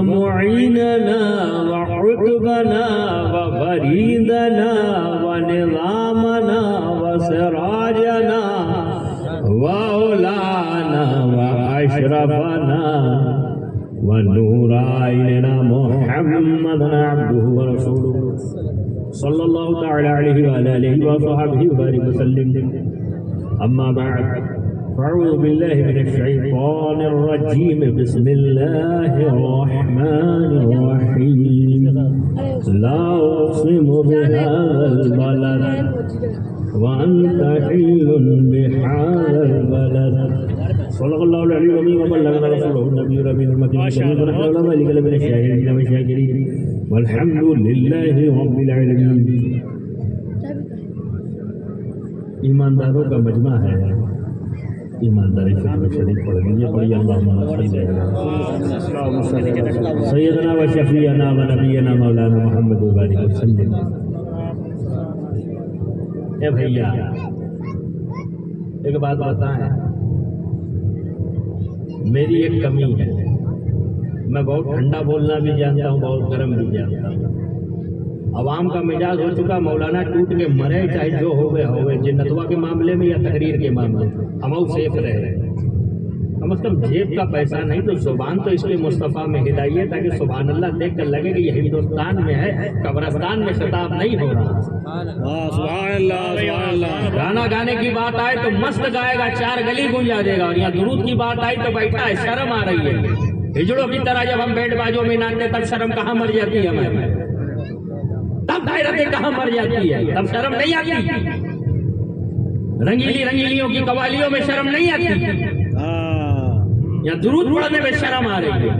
ومعيننا وحبنا وفريدنا ونظامنا وسراجنا وأولانا وأشرفنا ونور عيننا محمد عبده ورسوله صلى الله تعالى عليه وعلى آله وصحبه وبارك وسلم. أما بعد فأعوذ بالله من الشيطان الرجيم. بسم الله الرحمن الرحيم. لا أقسم بهذا البلد وأنت حل بهذا البلد. صدق الله العلي العظيم وبلغنا رسوله النبي الأمين المكين ونحن على ذلك لمن الشاهدين والشاكرين والحمد لله رب العالمين. ایمانداروں کا مجمع ہے. ایمانداری سے شریف پڑھ لیجیے. پڑھیے اللہم صلی سیدنا و شفیعنا و نبینا مولانا محمد وبارک وسلم. اے بھیا ایک بات بتائیں، میری ایک کمی ہے. میں بہت ٹھنڈا بولنا بھی جانتا ہوں، بہت گرم بھی جانتا ہوں. عوام کا مزاج ہو چکا مولانا ٹوٹ کے مرے چاہے جو ہوئے جنتوا کے معاملے میں یا تقریر کے معاملے میں ہم سیف رہے. کم از کم جیب کا پیسہ نہیں تو زبان تو اس کے مصطفیٰ میں ہدایت، تاکہ سبحان اللہ دیکھ کر لگے کہ یہ ہندوستان میں ہے، قبرستان میں خطاب نہیں ہو رہا. سبحان اللہ سبحان اللہ. گانا گانے کی بات آئے تو مست گائے گا، چار گلی گونجا دے گا، اور یہاں درود کی بات آئی تو بیٹھا ہے. شرم آ رہی ہے. ہجڑوں کی طرح جب ہم بیٹ بازوں میں ناچتے تب شرم کہاں مر جاتی ہے ہمیں؟ تب غیرتیں کہاں مر جاتی ہے؟ تب شرم نہیں آتی. رنگیلیوں کی قوالیوں میں شرم نہیں آتی. یا درود پڑھنے میں شرم آ رہی ہے.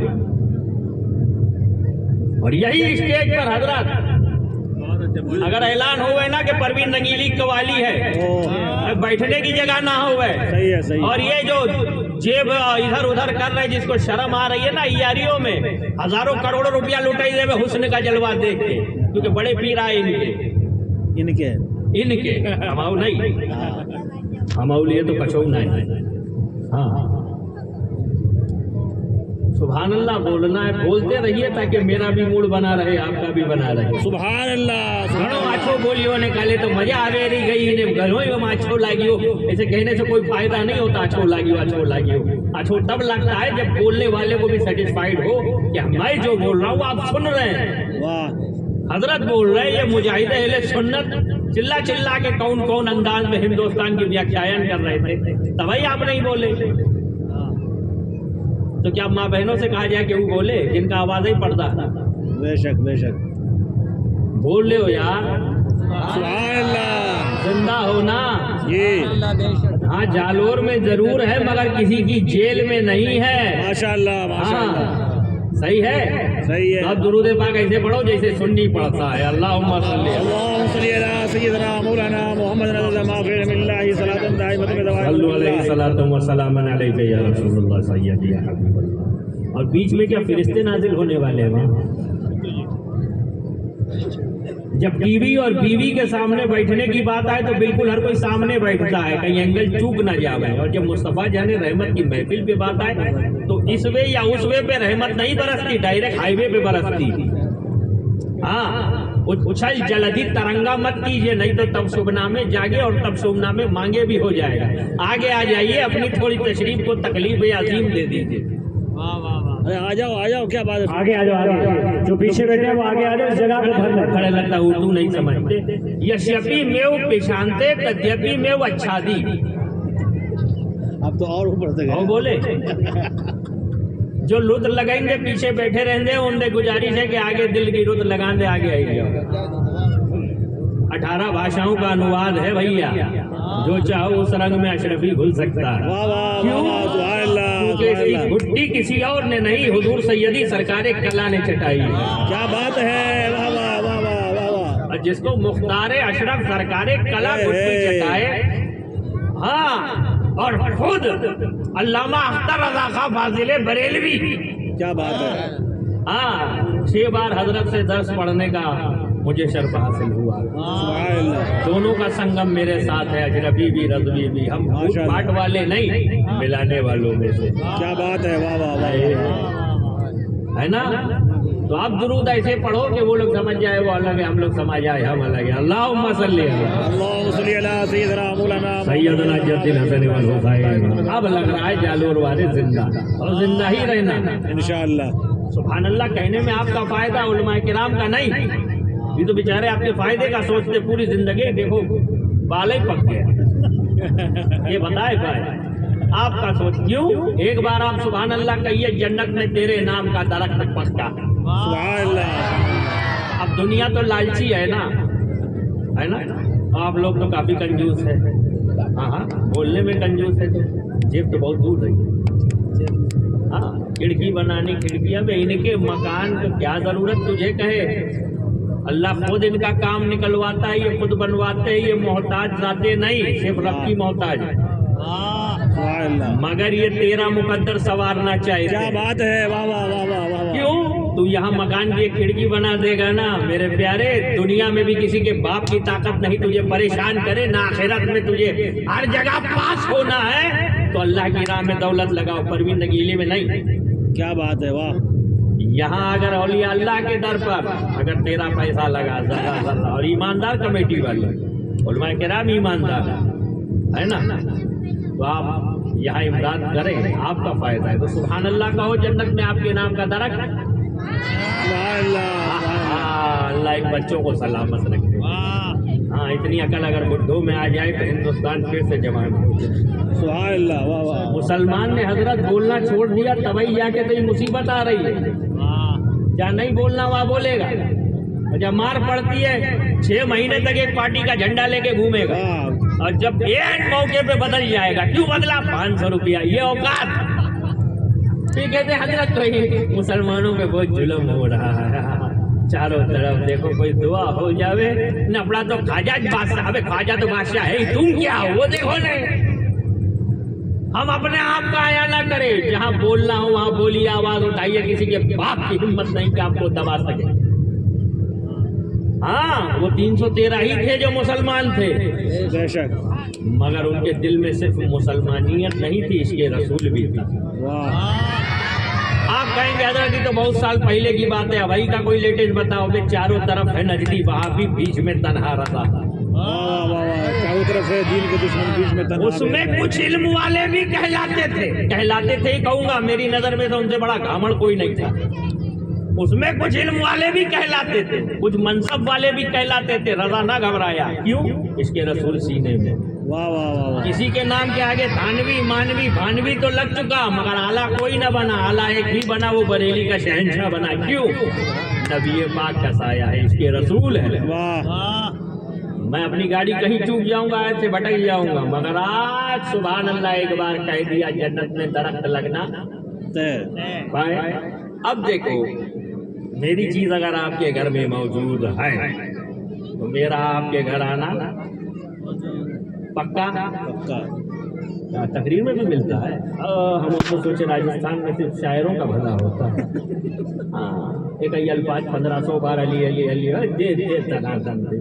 اور یہی اسٹیج پر حضرات اگر اعلان ہوئے نا کہ پروین رنگیلی قوالی ہے، بیٹھنے کی جگہ نہ ہوئے، اور یہ جو جیب ادھر ادھر کر رہے جس کو شرم آ رہی ہے نا، یاریوں میں ہزاروں کروڑوں روپیہ لٹائی دے میں حسن کا جلوہ دیکھ کے، کیونکہ بڑے پیر آئے ان کے ہماؤ نہیں، ہماؤ لیے تو کچھو نہیں. ہاں سبحان اللہ بولنا ہے، بولتے رہیے تاکہ میرا بھی موڈ بنا رہے، آپ کا بھی بنا رہے. سبحان اللہ. گھنوں اچھو بولیو نکالے تو مزہ آ رہی گئی انہیں گھنوں ہی میں اچھو لاگیو. ایسے کہنے سے کوئی فائدہ نہیں ہوتا. اچھو لاگیو. اچھو تب لگتا ہے جب بولنے والے کو بھی سیٹسفائیڈ ہو کہ میں جو بول رہا ہوں آپ سن رہے ہیں. حضرت بول رہے ہیں، یہ مجاہد اہل سنت چلا کے کون انداز میں ہندوستان کی ویاخیان کر رہے تھے، تبھی آپ نہیں بولے. تو کیا ماں بہنوں سے کہا جائے کہ وہ بولے جن کا آواز ہی پڑتا تھا؟ بے شک بول لے ہو یار. سبحان اللہ. زندہ ہونا جی ہاں جالور میں ضرور ہے مگر کسی کی جیل میں نہیں ہے. ماشاءاللہ ماشاءاللہ. صحیح ہے. اب درود پاک ایسے پڑھو جیسے سنی پڑھتا ہے. اللہم صلی علی سیدنا مولانا محمد رضی اللہ عنہ اللہ صلاۃ دائمۃ صلو علیہ صلاۃ و سلام علیک یا رسول اللہ سیدی یا حبیب اللہ. اور بیچ میں کیا فرشتے نازل ہونے والے ہیں وہاں؟ جب ٹی وی اور بیوی کے سامنے بیٹھنے کی بات آئے تو بالکل ہر کوئی سامنے بیٹھتا ہے، کہیں اینگل چوک نہ جاوے. اور جب مصطفیٰ جان رحمت کی محفل پہ بات آئے تو اس وے یا اس وے پہ رحمت نہیں برستی، ڈائریکٹ ہائی وے پہ برستی. ہاں اچھل جلدی ترنگا مت کیجئے، نہیں تو تب شبھ نامے جاگے اور تب شبھ نامے مانگے بھی ہو جائے گا. آگے آ جائیے، اپنی تھوڑی تشریف کو تکلیف عظیم دے دیجیے. آ جاؤ کیا بات ہے. آگے آ جاؤ. جو پیچھے بیٹھے ہیں وہ آگے آ جاؤ. اس جگہ پہ کھڑے لگتا ہے اردو نہیں سمجھتے. یشپی میو پیشانتے تدیپی میو اچھادی. اب تو اور اوپر سے گئے بولے جو لط لگائیں گے پیچھے بیٹھے رہیں گے، ان سے گزارش ہے کہ آگے دل کی رت لگان دے. آگے آئیے. 18 بھاشاؤں کا انواد ہے بھیا. جو چاہو اس رنگ میں اشرفی گھل سکتا ہے. کیونکہ اس کی گھٹی کسی اور نے نہیں، حضور سیدی سرکار کلا نے چٹائی. کیا بات ہے. اور جس کو مختار اشرف سرکار کلا گھٹی چٹائے. ہاں اور خود علامہ اختر رضا خان فاضل بریلوی. کیا بات ہے. ہاں 6 بار حضرت سے درس پڑھنے کا مجھے شرف حاصل ہوا. دونوں کا سنگم میرے ساتھ ہے، اجنبی بھی رضوی بھی. ہم بانٹ والے نہیں، ملانے والوں میں سے. کیا بات ہے. واہ واہ واہ. है ना। तो आप दुरूद ऐसे पढ़ो कि वो लोग समझ जाए वो अलग है, हम लोग समझ आए हम अलग है। अल्लाहुम्मा सल्ली अल्लाहुम्मा सल्ली अला सय्यिदना मौलाना सैयदना जद्दिल हसन वल हुसैन। अब लग रहा है जालोर वाले जिंदा और जिंदा ही रहना इंशाअल्लाह। सुभान अल्लाह। कहने में आपका फायदा, उलमा किराम का नहीं। ये तो बेचारे आपके फायदे का सोचते पूरी जिंदगी, देखो बाल ही पक गया। ये बताए भाई आपका सोच क्यों? एक बार आप सुभान अल्लाह कहिए, जन्नत में तेरे नाम का दरख्त पक्का। सुभान अल्लाह। अब दुनिया तो लालची है ना, है ना। आप लोग तो काफी कंजूस है। हाँ हाँ, बोलने में कंजूस है तो जेब तो बहुत दूर रही है। हाँ, खिड़की बनानी, खिड़कियां में इनके मकान को क्या जरूरत तुझे कहे। अल्लाह खुद इनका काम निकलवाता है, ये खुद बनवाते हैं, ये मोहताज जाते नहीं, सिर्फ रब की मोहताज है। मगर ये तेरा मुकद्दर सवारना चाहिए। क्या बात है, वाह वाह वाह वाह वाह। क्यों? तू यहाँ मकान की एक खिड़की बना देगा ना मेरे प्यारे, दुनिया में भी किसी के बाप की ताकत नहीं तुझे परेशान करे, ना आखिरत में तुझे हर जगह पास होना है तो अल्लाह की राह में दौलत लगाओ, परवीन नगीली में नहीं। क्या बात है, वाह। यहाँ अगर औलिया अल्लाह के दर पर अगर तेरा पैसा लगा जरा जरा, और ईमानदार कमेटी वाले उलमा किराम ईमानदार है ना, तो आप यहाँ इमदाद करें, आपका फायदा है। तो सुभान अल्लाह कहो, जन्नत में आपके नाम का दरख्त। अल्लाह एक बच्चों को सलामत रखे। हाँ, इतनी अकल अगर बुढ़ों में आ जाए तो हिंदुस्तान फिर से जवान हो जाए। सुभान अल्लाह, वाह वाह। मुसलमान ने हजरत बोलना छोड़ दिया तभी जाके तो ये मुसीबत आ रही है। क्या नहीं बोलना वहाँ बोलेगा, जब मार पड़ती है 6 महीने तक एक पार्टी का झंडा लेके घूमेगा, और जब एक मौके पे बदल जाएगा, क्यों बदला? 500 रुपया, ये औकात। फिर कहते हजरत तो मुसलमानों पे बहुत जुल्म हो रहा है, चारों तरफ देखो कोई दुआ हो जावे। नपड़ा तो ख्वाजा बादशाह, अबे ख्वाजा तो बादशाह है, तुम क्या हो वो देखो नहीं। हम अपने आप का आया ना करें, जहाँ बोलना हो वहाँ बोलिए, आवाज उठाइए, किसी के बाप की हिम्मत नहीं कि आपको दबा सके। हाँ, वो 313 ही थे जो मुसलमान थे, बेशक, मगर उनके दिल में सिर्फ मुसलमानियत नहीं थी, इसके रसूल भी था। आप कहेंगे हजरत तो बहुत साल पहले की बात है, वही का कोई लेटेस्ट बताओ। बे चारों तरफ है नजदी वहाबी, बीच में तन्हा रहा। चारों तरफ है दीन के दुश्मन, बीच में तन्हा। उसमें कुछ इल्म वाले भी कहलाते थे ही कहूंगा, मेरी नजर में तो उनसे बड़ा घामड़ कोई नहीं था। उसमें कुछ इल्म वाले भी कहलाते थे, कुछ मनसब वाले भी कहलाते थे। रजा ना घबराया, क्यों? इसके रसूल सीने में। वाह वाह वाह। किसी के नाम के आगे थानवी मानवी भानवी तो लग चुका, मगर आला कोई ना बना। आला एक ही बना, वो बरेली का शहंशाह बना। क्यों? नबी पाक का साया है, इसके रसूल है। वाह। मैं अपनी गाड़ी कहीं चूक जाऊंगा, ऐसे भटक जाऊंगा, मगर आज सुभान अल्लाह एक बार कह दिया जन्नत में दरख्त लगना भाई। अब देखो, मेरी चीज अगर आपके घर में मौजूद है तो मेरा आपके घर आना पक्का। तकरीर में भी मिलता है। हम उसको सोचे राजस्थान में सिर्फ शायरों का भला होता है। हाँ, एक ही अल्फाज 1500 बार अली अली अली दे दे तनातन दे।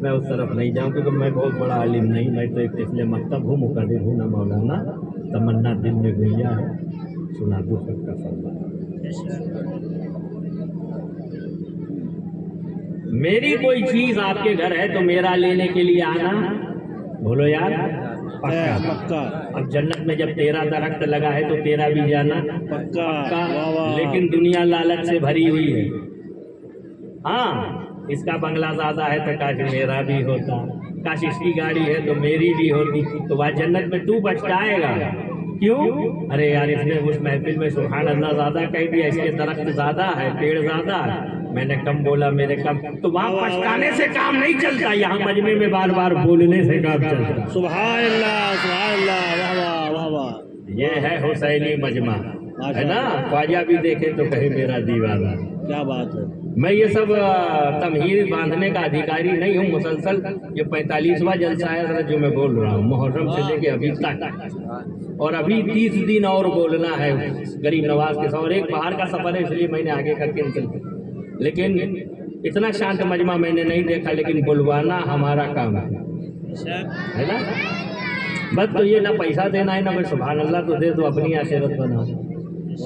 मैं उस तरफ नहीं जाऊँ क्योंकि मैं बहुत बड़ा आलिम नहीं, मैं तो एक तिफले मकतब हूँ, मुकर्रिर हूँ ना मौलाना। तमन्ना दिल में गुंजा है, सुना दो सबका फरमान। मेरी कोई चीज आपके घर है तो मेरा लेने के लिए आना, बोलो यार पक्का। अब जन्नत में जब तेरा दरख्त लगा है तो तेरा भी जाना पक्का। लेकिन दुनिया लालच से भरी हुई है। हाँ, इसका बंगला ज्यादा है तो काश मेरा भी होता, काश इसकी गाड़ी है तो मेरी भी होती, तो वह जन्नत में तू पछताएगा। क्यों? अरे यार, इसने उस महफिल में सुभान अल्लाह ज्यादा कह दिया, इसके दरख्त ज्यादा है, पेड़ ज्यादा है, मैंने कम बोला, मेरे कम। तो वहाँ पछताने से काम नहीं चलता, यहाँ मजमे में बार बार बोलने से काम चलता। सुभान अल्लाह, सुभान अल्लाह, वाह वाह वाह वाह। ये है हुसैनी मजमा, है ना। ख्वाजा भी देखे तो कहे मेरा दीवाना। क्या बात है। मैं ये सब तमहीर बांधने का अधिकारी नहीं हूँ। मुसलसल ये 45वां जलसा है जो मैं बोल रहा हूँ, मुहर्रम से लेके अभी तक, और अभी 30 दिन और बोलना है गरीब नवाज के साथ। और एक बाहर का सफर है, इसलिए मैंने आगे करके निकल। लेकिन इतना शांत मजमा मैंने नहीं देखा, लेकिन बुलवाना हमारा काम है ना। बस तो ये ना पैसा देना है ना, मैं सुभान अल्लाह तो दे दो, अपनी आशीर्वाद बनाओ,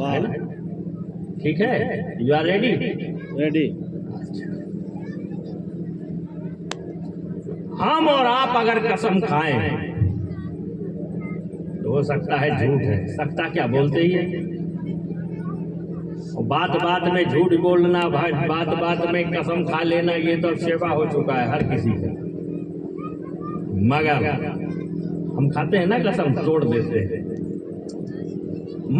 है ना। ٹھیک ہے, یو آر ریڈی؟ ریڈی. ہم اور آپ اگر قسم کھائیں تو ہو سکتا ہے جھوٹ ہے, سکتا کیا بولتے ہی ہے, بات بات میں جھوٹ بولنا, بات بات میں قسم کھا لینا, یہ تو شیوا ہو چکا ہے ہر کسی کا. مگر ہم کھاتے ہیں نا قسم, توڑ دیتے ہیں.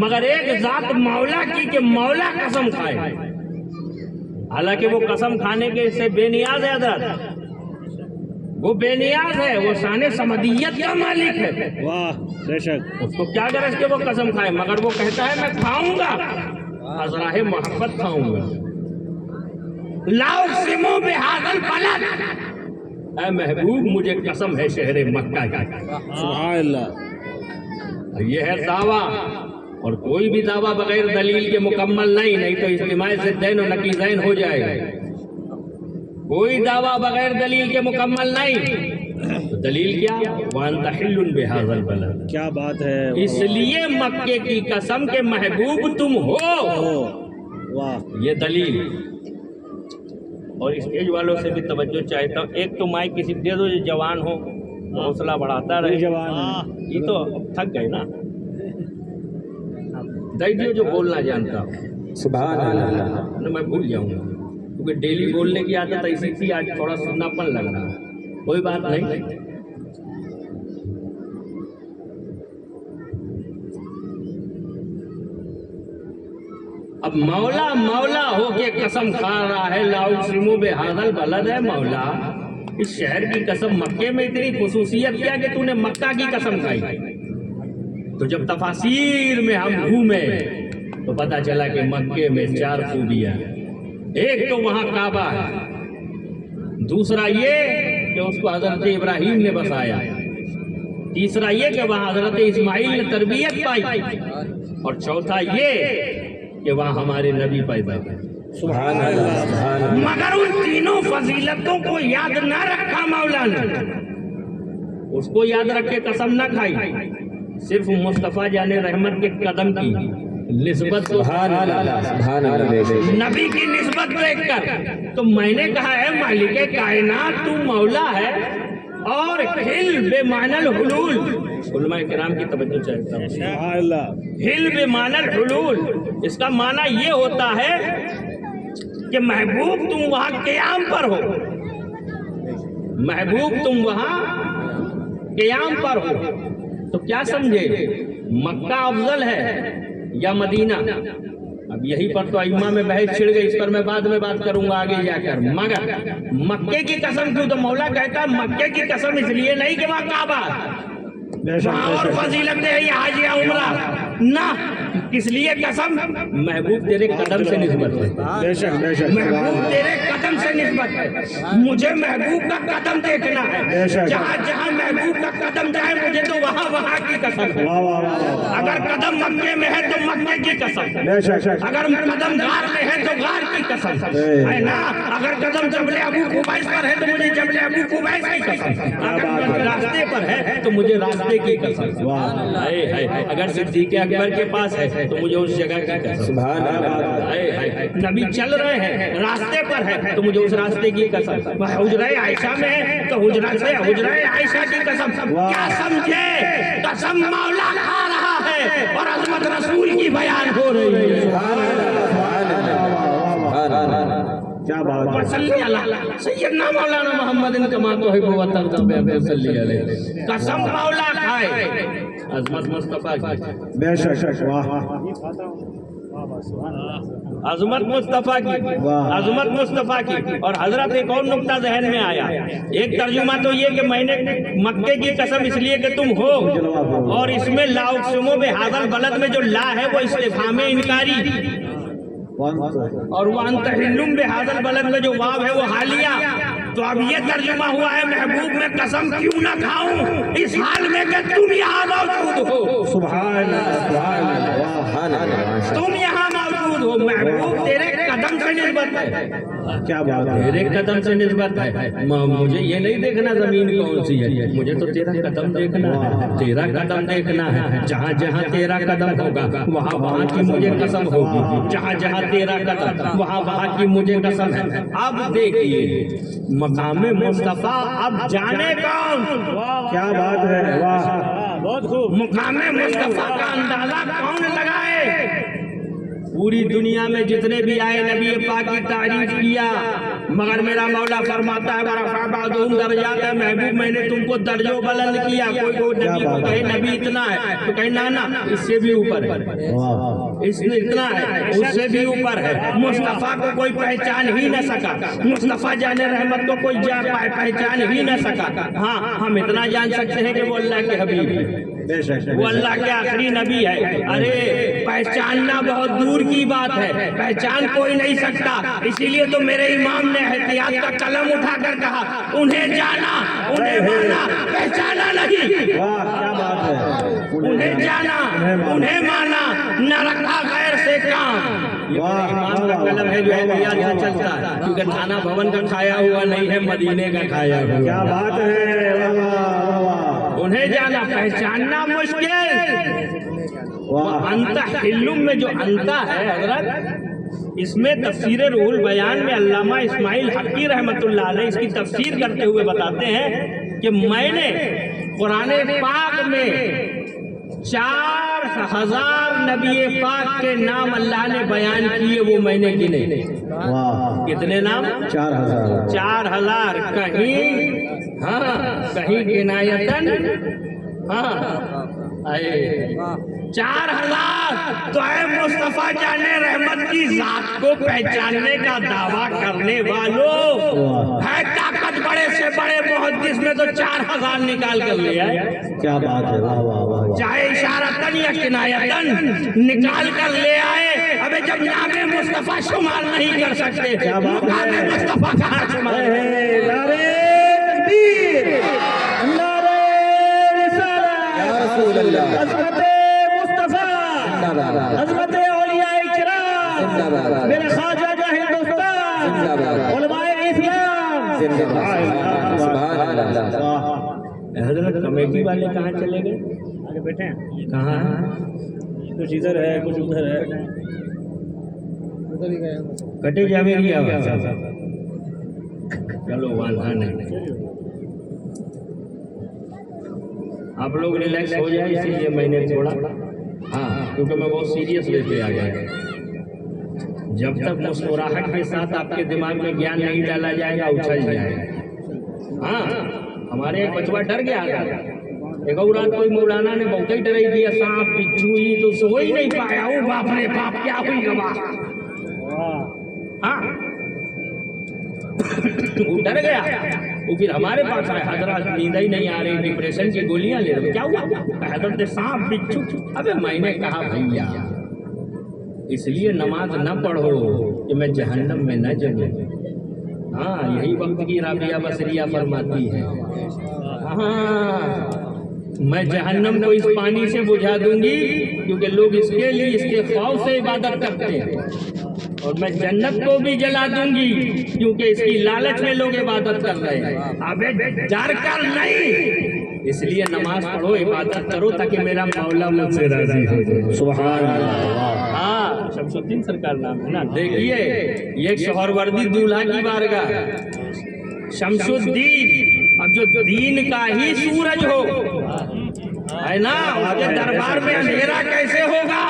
مگر ایک ذات مولا کی کہ مولا قسم کھائے, حالانکہ وہ قسم کھانے کے سے بے نیاز ہے حضرت, وہ بے نیاز ہے, وہ شان صمدیت کا مالک ہے. واہ بے شک. اس کو کیا غرض کہ وہ قسم کھائے, مگر وہ کہتا ہے میں کھاؤں گا, ازراہ محبت کھاؤں گا. لا اقسم بہذا البلد, اے محبوب مجھے قسم ہے شہر مکہ کی. سبحان اللہ. یہ ہے دعویٰ, اور کوئی بھی دعویٰ بغیر دلیل کے مکمل نہیں تو اجتماع ضدین و نقیضین ہو جائے گا. کوئی دعویٰ بغیر دلیل کے مکمل نہیں. تو دلیل کیا؟ وَأَنْتَ حِلٌّ بِهَذَا الْبَلَدِ, کیا بات ہے. اس لیے مکے کی قسم کے محبوب تم ہو. واہ. یہ دلیل. اور اسٹیج والوں سے بھی توجہ چاہتا ہوں, ایک تو مائک کسی دے دو جو جوان ہو, حوصلہ بڑھاتا رہے. جوان ہے. یہ تو تھک گئے نا, دیکھیے جو بولنا جانتا ہوں. سبحان اللہ. میں بھول جاؤں گا کیونکہ ڈیلی بولنے کی عادت ایسی تھی, آج تھوڑا سننا پن لگ رہا ہے. کوئی بات نہیں. اب مولا مولا ہو کے قسم کھا رہا ہے, لا اقسم بہذا البلد, ہے مولا اس شہر کی قسم. مکے میں اتنی خصوصیت کیا کہ تو نے مکہ کی قسم کھائی. تو جب تفاسیر میں ہم گھومے تو پتا چلا کہ مکے میں 4 خوبیاں. ایک تو وہاں کعبہ ہے, دوسرا یہ کہ اس کو حضرت ابراہیم نے بسایا, تیسرا یہ کہ وہاں حضرت اسماعیل نے تربیت پائی, اور چوتھا یہ کہ وہاں ہمارے نبی پیدا ہوئے. سبحان اللہ. سبحان اللہ. مگر ان تینوں فضیلتوں کو یاد نہ رکھا مولا نے, اس کو یاد رکھ کے قسم نہ کھائی, صرف مصطفیٰ جان رحمت کے قدم کی نسبت, سبحان اللہ. سبحان اللہ. نبی کی نسبت دیکھ کر. تو میں نے کہا ہے مالک کائنات تو مولا ہے, اور حل بے معنی الحلول, علماء کرام کی توجہ چاہتا ہوں. سبحان اللہ. حل بے معنی الحلول, اس کا معنی یہ ہوتا ہے کہ محبوب تم وہاں قیام پر ہو, محبوب تم وہاں قیام پر ہو. تو کیا سمجھے, مکہ افضل ہے یا مدینہ؟ اب یہی پر تو ائمہ میں بحث چھڑ گئی, اس پر میں بعد میں بات کروں گا آگے جا کر. مگر مکے کی قسم کیوں؟ تو مولا کہتا ہے مکے کی قسم اس لیے نہیں کہ وہاں کعبہ اور فضیلت ہے یا حج یا عمرہ, نہ, اس لیے قسم محبوب تیرے قدم سے نسبت ہے. بے شک بے شک. محبوب تیرے قدم سے نسبت ہے. مجھے محبوب کا قدم دیکھنا ہے, جہاں جہاں محبوب کا قدم جائے مجھے تو وہاں وہاں کی قسم ہے. واہ واہ واہ. اگر قدم مکے میں ہے تو مکے کی قسم, بے شک. اگر قدم غار میں ہے تو غار کی قسم ہے نا, اگر قدم جبل ابو قبیس پر ہے تو مجھے جبل ابو قبیس کی قسم, اگر راستے پر ہے تو مجھے راستے کی قسم. اگر صدیق اکبر کے پاس ہے تو مجھے اس جگہ کی قسم. سبحان اللہ. نبی چل رہے ہیں راستے پر ہے تو مجھے اس راستے کی قسم. حجرہ عائشہ میں ہے تو حجرہ عائشہ کی قسم. کیا سمجھے, قسم مولا کھا رہا ہے اور عظمت رسول کی بیان ہو رہی ہے. سبحان اللہ. سبحان اللہ. کیا بات ہے. صلی اللہ سیدنا مولانا محمد کما تحب و ترضى صلی علیہ. قسم مولا کھائے, عظمت مصطفیٰ کی. بے شک. واہ. عظمت مصطفیٰ کی, عظمت مصطفیٰ کی. اور حضرت ایک اور نقطہ ذہن میں آیا. ایک ترجمہ تو یہ کہ میں نے مکے کی قسم اس لیے کہ تم ہو, اور اس میں لا اقسم بہذا البلد میں جو لا ہے وہ استفہام انکاری, اور وَأَنْتَ حِلٌّ بِهَذَا الْبَلَدِ میں جو واو ہے وہ حالیہ. تو اب یہ ترجمہ ہوا ہے محبوب میں قسم کیوں نہ کھاؤں اس حال میں کہ تم یہاں موجود ہو. سبحان اللہ. سبحان اللہ. تم یہاں موجود ہو, محبوب تیرے कदम से निस्बत है, क्या बात है, तेरे कदम से निस्बत है। मुझे ये नहीं देखना जमीन कौन सी है, मुझे तो तेरा कदम देखना है, तेरा कदम देखना है। जहाँ जहाँ तेरा कदम होगा वहाँ वहाँ की मुझे कसम होगी, जहाँ जहाँ तेरा कदम वहाँ वहाँ की मुझे कसम है। अब देखिए मकाम मुस्तफा अब जाने कौन, क्या बात है, वाह बहुत खूब। मुकाम मुस्तफा का अंदाजा कौन लगाए। पूरी दुनिया में जितने भी आए नबी पाक की तारीफ किया, मगर मेरा मौला फरमाता है बरफ़अ दर्जात है, महबूब मैंने तुमको दर्जों बुलंद किया। कोई नबी को कहे नबी इतना है तो कहे ना ना इससे भी ऊपर है, इसमें इतना है उससे भी ऊपर है। मुस्तफ़ा को कोई पहचान ही न सका, मुस्तफ़ा जाने रहमत को कोई पहचान ही न सका। हाँ हम इतना जान सकते हैं कि वो अल्लाह के हबीब है, वो अल्लाह के आखिरी नबी है। अरे पहचानना बहुत दूर की बात है, पहचान कोई नहीं सकता। इसीलिए तो मेरे इमाम ने एहतियात का कलम उठाकर कहा उन्हें जाना उन्हें माना, पहचाना नहीं। वाह क्या बात है, उन्हें जाना उन्हें माना, न रखा गैर से काम। वाह इमाम का कलम है जो एहतियात से चलता है, क्योंकि थाना भवन का खाया हुआ नहीं है, मदीने का खाया हुआ। क्या बात है, वाह वाह वाह, उन्हें जाना पहचानना मुश्किल। वाह अंता हिल्लुम में जो अंता है हजरत, इसमें तफसीर रूहुल बयान में अल्लामा इस्माइल हक़ी रहमतुल्लाह अलैह इसकी तफसीर करते हुए बताते हैं कि मैंने कुरान पाक में 4000 नबी पाक के नाम अल्लाह ने बयान किए, वो मैंने गिने। वाह कितने नाम? 4000 4000। कहीं हाँ कहीं किनायतन, हाँ आए 4000। तो है मुस्तफा जाने रहमत की जात को पहचानने का दावा करने वालों है ताकत बड़े से बड़े मुहद्दिस में तो 4000 निकाल कर ले आए। क्या बात है, वाह वाह वाह, चाहे इशारतन या किनायतन निकाल कर ले आए। अबे जब नामे मुस्तफा शुमार नहीं कर सकते, क्या बात है, नामे मुस्तफा कहाँ शुमार है? नारे तकबीर, नारे रिसालत, या रसूल अल्लाह, हज़रत मुस्तफा, जिंदाबाद, हज़रत औलियाए किराम, जिंदाबाद, मेरे ख्वाजा का हिंदुस्तान, जिंदाबाद, उलमाए इस्लाम, जिंदाबाद, सुभान अल्लाह। हजरत कमेटी वाले कहाँ चले गए? आगे बैठे हैं, कहाँ हैं? कुछ इधर है कुछ उधर है, कटे जावे की आवाज। चलो वादा नहीं, आप लोग रिलैक्स हो जाए, इसीलिए मैंने थोड़ा हाँ, क्योंकि मैं बहुत सीरियस वे पे आ गया। जब तक मुस्कुराहट के साथ आपके दिमाग में ज्ञान नहीं डाला जाएगा उछल जाएगा। हाँ हमारे एक बचवा डर गया था, एक और रात कोई मौलाना ने बहुत ही डराई दिया, सांप बिच्छू ही तो सो ही नहीं पाया। ओ बाप रे बाप क्या हुई गवाह। हाँ वो डर गया, वो फिर हमारे पास आए, हजरत नींद ही नहीं आ रही, डिप्रेशन की गोलियां ले रहे, क्या हुआ? हजरत सांप बिच्छू। अबे मैंने कहा भैया इसलिए नमाज न पढ़ो कि मैं जहन्नम में न जलूं। हाँ यही वक्त की राबिया बसरिया फरमाती है, हाँ मैं जहन्नम को इस पानी से बुझा दूंगी क्योंकि लोग इसके लिए इसके खौफ से इबादत करते हैं, और मैं जन्नत को भी जला दूंगी क्योंकि इसकी लालच में लोग इबादत कर रहे हैं। अबे डर कर नहीं, इसलिए नमाज पढ़ो, इबादत करो ताकि मेरा मौला मुझसे राजी हो जाए। सुभान अल्लाह। हाँ शमसुद्दीन सरकार नाम है ना। देखिए ये शोहरवर्दी दूल्हा की बारगाह, शमसुद्दीन, अब जो दीन का ही सूरज हो है ना, उसके दरबार में अंधेरा कैसे होगा?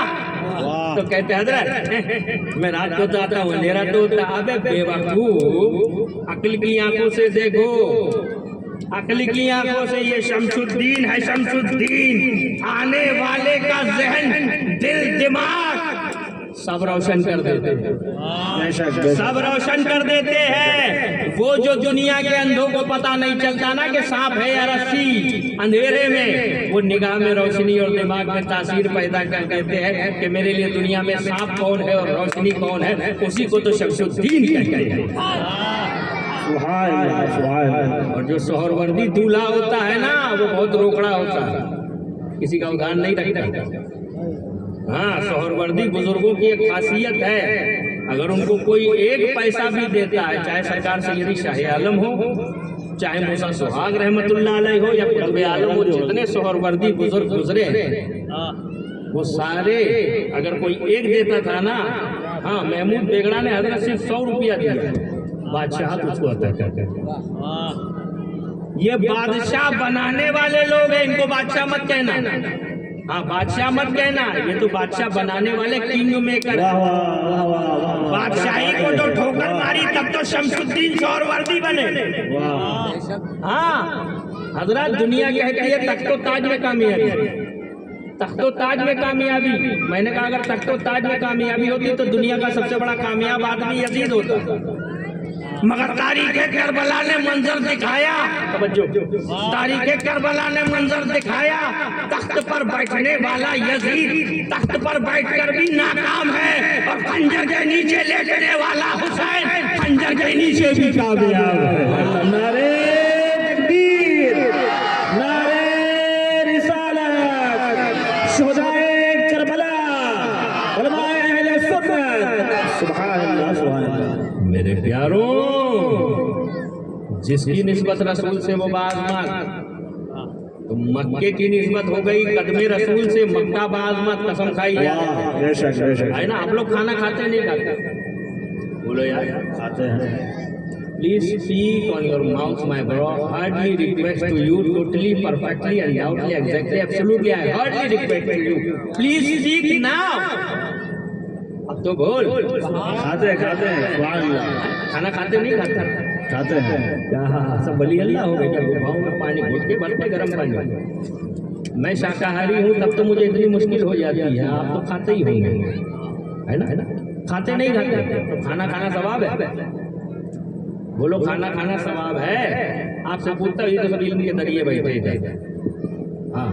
तो कहते हजरत मैं रात को तो आता हूँ, अंधेरा तो होता। अबे बेवकूफ, अक्ल की आंखों से देखो, अक्ल की आंखों से ये शमसुद्दीन है, शमसुद्दीन आने वाले का जहन दिल दिमाग सब रोशन कर देते हैं, सब रोशन कर देते हैं। वो जो दुनिया के अंधों को पता नहीं चलता ना कि सांप है या रस्सी, अंधेरे में वो निगाह में रोशनी और दिमाग में तासीर पैदा कर देते हैं कि मेरे लिए दुनिया में सांप कौन है और रोशनी कौन है, उसी को तो शमसुद्दीन कहते हैं। और जो सोहरवर्दी दूल्हा होता है ना, वो बहुत रोकड़ा होता है, किसी का उधार नहीं रखता। हाँ सोहरवर्दी बुजुर्गों की एक खासियत है अगर उनको कोई एक पैसा भी देता है, चाहे सरकार सैयदी शाह आलम हो, चाहे मूसा सुहाग रहमतुल्लाह अलैह हो, या कुतुब आलम हो, जितने सोहरवर्दी बुजुर्ग गुजरे हैं वो सारे, अगर कोई एक देता था ना, हाँ महमूद बेगड़ा ने हजरत सिर्फ 100 रुपया दिया, बादशाह उसको अता करते। ये बादशाह बनाने वाले लोग हैं, इनको बादशाह मत कहना। हाँ बादशाह मत कहना, ये तो बादशाह बनाने वाले किंग मेकर। बादशाही को तो ठोकर मारी तब तो शमसुद्दीन सोहरवर्दी बने। हाँ हजरत दुनिया कहती है तख्तो ताज में कामयाबी, तख्तो ताज में कामयाबी। मैंने कहा अगर तख्तो ताज में कामयाबी होती तो दुनिया का सबसे बड़ा कामयाब आदमी यजीद होता, मगर तारीख करबला ने मंजर दिखाया, तारीख करबला ने मंजर दिखाया, तख्त पर बैठने वाला यजीद तख्त पर बैठकर भी नाकाम है, और खंजर के नीचे लेटने वाला हुसैन खंजर के नीचे भी कामयाब है। नारे तकबीर, नारे रिसालत, शुहदाए करबला, उलमाए अहले सुन्नत, सुभान अल्लाह सुभान अल्लाह। मेरे प्यारों, जिसकी निस्बत रसूल से वो बाज़मत, तो मक्के की निस्बत हो गई कदमे रसूल से, मक्का बाज़मत कसम खाई है ना। आप लोग खाना खाते नहीं खाते? बोलो यार खाते हैं। Please speak on your mouth my bro, hardly request to you, totally perfectly undoubtedly exactly absolutely I hardly request to you, please speak now. अब तो बोल। खाते हैं सुभान अल्लाह। खाना खाते नहीं खाते? खाते हैं। क्या सब बली अल्लाह हो गए क्या? गुफाओं में पानी घुट के भरते गर्म पानी। मैं शाकाहारी हूँ तब तो मुझे इतनी मुश्किल हो जाती है, आप तो खाते ही होंगे, है ना? खाते नहीं खाते तो खाना खाना सवाब है? बोलो खाना खाना सवाब है? आपसे पूछता ये तो सब इल्म के जरिए बैठे थे। हाँ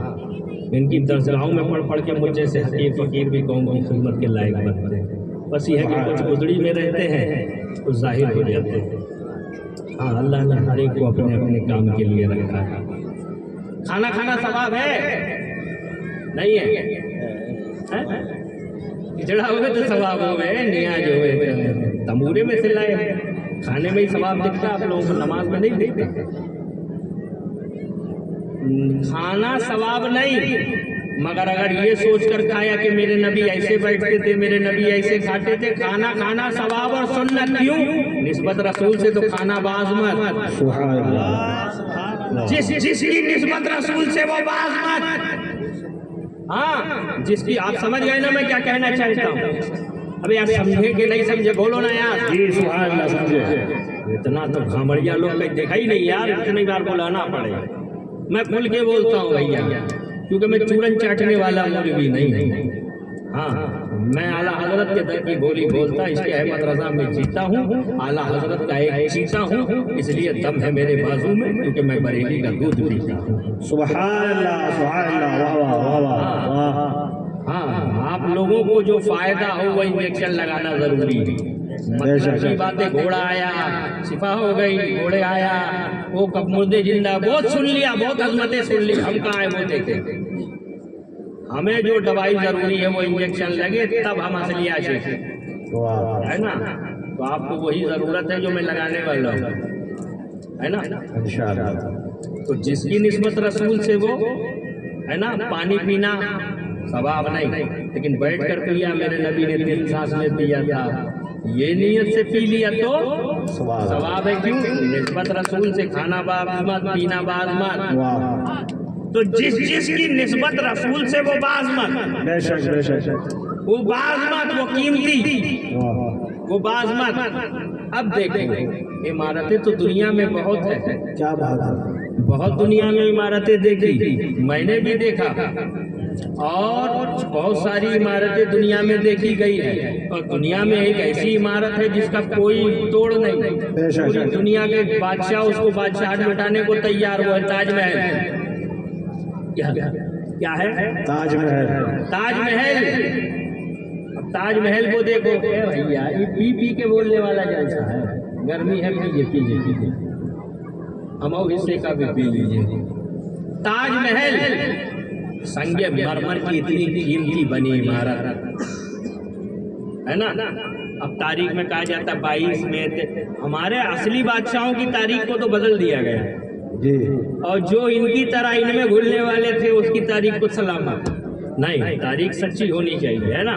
इनकी दरगाहों में पढ़ पढ़ के मुझे से हकीर फकीर भी कौम की खिदमत के लायक बनते हैं। बस ये है कि कुछ गुदड़ी में रहते हैं तो जाहिर हो जाते हैं। हाँ अल्लाह ने हर एक को अपने अपने काम के लिए रखा है। खाना खाना सवाब है नहीं है? खिचड़ा हुए तो सवाब हो गए, नियाज हुए तमूरे में से लाए, खाने में ही सवाब दिखता, आप लोगों को नमाज में नहीं दिखता। खाना सवाब नहीं, मगर अगर ये सोचकर खाया कि मेरे नबी ऐसे बैठते थे, मेरे नबी ऐसे खाते थे, खाना खाना सवाब और सुन्नत क्यों? निस्बत रसूल से तो खाना बाज़मत। जिसकी निस्बत रसूल से वो बाज़मत। हाँ जिसकी, आप समझ गए ना मैं क्या कहना चाहता हूँ? अबे आप समझे कि नहीं समझे बोलो ना यार। जी सुभान अल्लाह समझे। इतना तो घामड़िया लोग कहीं देखा ही नहीं यार, इतनी बार बुलाना पड़ेगा। मैं खुल के बोलता हूँ भैया, क्योंकि मैं चूरन चाटने वाला मौलवी नहीं हूँ। हाँ मैं आला हजरत के दर की बोली बोलता, इसके अहमद रजा में जीता हूँ, आला हजरत का एक चीता हूँ, इसलिए दम है मेरे बाजू में, क्योंकि मैं बरेली का दूध पीता हूँ। सुभान अल्लाह सुभान अल्लाह, वाह वाह वाह वाह। हाँ आप लोगों को जो फायदा हो वो इंजेक्शन लगाना जरूरी है। मतलब की बातें, घोड़ा आया शिफा हो गई, घोड़े आया वो कब मुर्दे जिंदा, बहुत सुन लिया, बहुत अजमतें सुन ली, हम कहाँ है वो देखे। हमें जो दवाई जरूरी है वो इंजेक्शन लगे तब हम असली आशिक है ना। तो आपको वही जरूरत है जो मैं लगाने वाला हूँ, है ना इंशाअल्लाह। तो जिसकी निस्बत रसूल से वो है ना, पानी पीना सवाब नहीं, लेकिन बैठ कर पिया, मेरे नबी ने 3 सांस में पिया था, ये नीयत से पी लिया तो सवाब है। क्यों? निस्बत रसूल से खाना बाज़मत, पीना बाज़मत। तो जिसकी निस्बत रसूल से वो बाज़मत, वो बाज़मत, वो कीमती, वो बाज़मत। अब देखो इमारतें तो दुनिया में बहुत है, क्या बात है, बहुत दुनिया में इमारतें देखी, मैंने भी देखा, और बहुत सारी इमारतें दुनिया में देखी गई है। और दुनिया में एक ऐसी इमारत है जिसका कोई तोड़ नहीं, पूरी दुनिया के बादशाह उसको बादशाह लुटाने को तैयार, वो है ताजमहल। क्या है? ताजमहल। ताजमहल। अब ताजमहल को देखो भैया, ये पी के बोलने वाला जैसा है, गर्मी है पीजिए, हम हिस्से का भी पी लीजिए। ताजमहल संगे मरमर की इतनी कीमती बनी इमारत है ना, اب تاریخ میں کہا جاتا 22 میں ہمارے اصلی بادشاہوں کی تاریخ کو تو بدل دیا گیا جی اور جو ان کی طرح ان میں گھلنے والے تھے اس کی تاریخ کو سلامت نہیں تاریخ سچی ہونی چاہیے ہے نا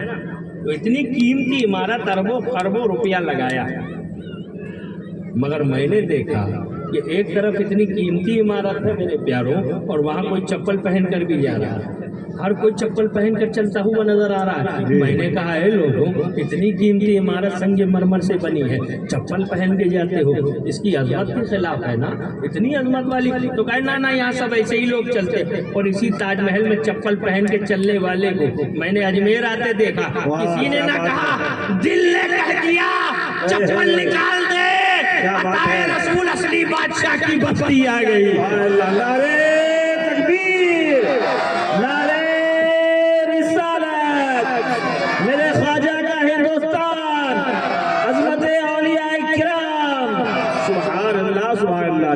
تو اتنی قیمتی عمارت اربوں خربوں روپیہ لگایا مگر میں نے دیکھا کہ ایک طرف اتنی قیمتی عمارت ہے میرے پیاروں اور وہاں کوئی چپل پہن کر بھی جا رہا ہے ہر کوئی چپل پہن کر چلتا ہوا نظر آ رہا ہے میں نے کہا ہے لوگوں اتنی قیمتی عمارت سنگ مرمر سے بنی ہے چپل پہن کے جاتے ہو اس کی عظمت کے خلاف ہے نا اتنی عظمت والی تو کہے نا یہاں سب ایسے ہی لوگ چلتے اور اسی تاج محل میں چپل پہن کے چلنے والے کو میں نے اجمیر آتے دیکھا کسی نے نہ کہا دل نے کہہ دیا چپل نکال دے عطائے رسول اصلی بادشاہ کی بستی آ گئی نعرے تکبیر نعرے رسالت میرے خواجہ کا ہندوستان عظمت اولیاء کرام سبحان اللہ